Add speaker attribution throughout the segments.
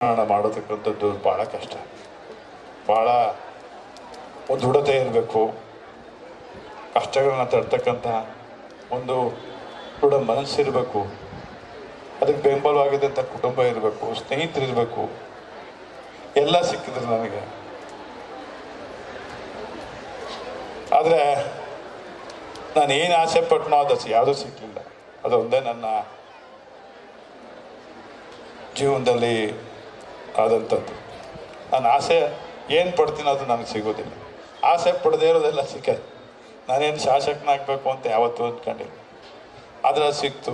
Speaker 1: ಮಾಡೋತಕ್ಕಂಥದ್ದು ಭಾಳ ಕಷ್ಟ, ಭಾಳ ಒಂದು ದೃಢತೆ ಇರಬೇಕು. ಕಷ್ಟಗಳನ್ನ ತಡ್ತಕ್ಕಂಥ ಒಂದು ದೃಢ ಮನಸ್ಸಿರಬೇಕು. ಅದಕ್ಕೆ ಬೆಂಬಲವಾಗಿದ್ದಂಥ ಕುಟುಂಬ ಇರಬೇಕು, ಸ್ನೇಹಿತರಿರಬೇಕು. ಎಲ್ಲ ಸಿಕ್ಕಿದ್ರು ನನಗೆ. ಆದರೆ ನಾನು ಏನು ಆಸೆ ಪಟ್ಟನೋ ಅದು ಯಾವುದೂ ಸಿಕ್ಕಲಿಲ್ಲ. ಅದೊಂದೇ ನನ್ನ ಜೀವನದಲ್ಲಿ ಆದಂಥದ್ದು. ನಾನು ಆಸೆ ಏನು ಪಡ್ತೀನೋ ಅದು ನನಗೆ ಸಿಗೋದಿಲ್ಲ. ಆಸೆ ಪಡದೇ ಇರೋದೆಲ್ಲ ಸಿಕ್ಕದು. ನಾನೇನು ಶಾಸಕನಾಗಬೇಕು ಅಂತ ಯಾವತ್ತೂ ಅಂದ್ಕೊಂಡಿಲ್ಲ. ಆದರೆ ಅದು ಸಿಕ್ತು.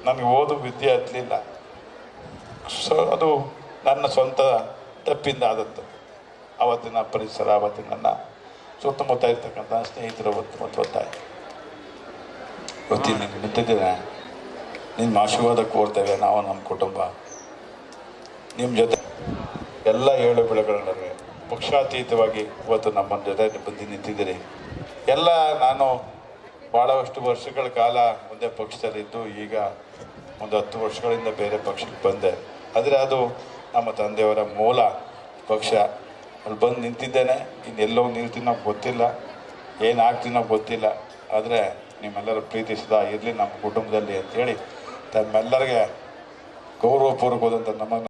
Speaker 1: ನನಗೆ ಓದು ವಿದ್ಯೆ ಹತ್ತಲಿಲ್ಲ. ಸೊ ಅದು ನನ್ನ ಸ್ವಂತ ತಪ್ಪಿಂದ ಆದದ್ದು. ಆವತ್ತಿನ ಪರಿಸರ, ಆವತ್ತಿನ ನನ್ನ ಸುತ್ತಮುತ್ತ ಇರ್ತಕ್ಕಂಥ ಸ್ನೇಹಿತರ ಒತ್ತಾಯ. ಗೊತ್ತಿಲ್ಲ, ನಿಮ್ಗೆ ನಿಂತಿದ್ದೇನೆ. ನಿಮ್ಮ ಆಶೀರ್ವಾದ ಕೋರ್ತೇವೆ ನಾವು, ನಮ್ಮ ಕುಟುಂಬ ನಿಮ್ಮ ಜೊತೆ ಎಲ್ಲ ಏಳು ಬೆಳೆಗಳಲ್ಲಿ ಪಕ್ಷಾತೀತವಾಗಿ ಇವತ್ತು ನಮ್ಮ ಜೊತೆ ಬಂದು ನಿಂತಿದ್ದೀರಿ. ಎಲ್ಲ ನಾನು ಭಾಳಷ್ಟು ವರ್ಷಗಳ ಕಾಲ ಒಂದೇ ಪಕ್ಷದಲ್ಲಿದ್ದು ಈಗ ಒಂದು 10 ವರ್ಷಗಳಿಂದ ಬೇರೆ ಪಕ್ಷಕ್ಕೆ ಬಂದೆ. ಆದರೆ ಅದು ನಮ್ಮ ತಂದೆಯವರ ಮೂಲ ಪಕ್ಷ. ಅಲ್ಲಿ ಬಂದು ನಿಂತಿದ್ದೇನೆ. ಇನ್ನೆಲ್ಲೋ ನಿಲ್ತೀನೋ ಗೊತ್ತಿಲ್ಲ, ಏನಾಗ್ತೀನೋ ಗೊತ್ತಿಲ್ಲ. ಆದರೆ ನಿಮ್ಮೆಲ್ಲರ ಪ್ರೀತಿ ಸದಾ ಇರಲಿ ನಮ್ಮ ಕುಟುಂಬದಲ್ಲಿ ಅಂತೇಳಿ ತಮ್ಮೆಲ್ಲರಿಗೆ ಗೌರವಪೂರ್ವಕವಾದಂಥ ನಮ್ಮನ್ನು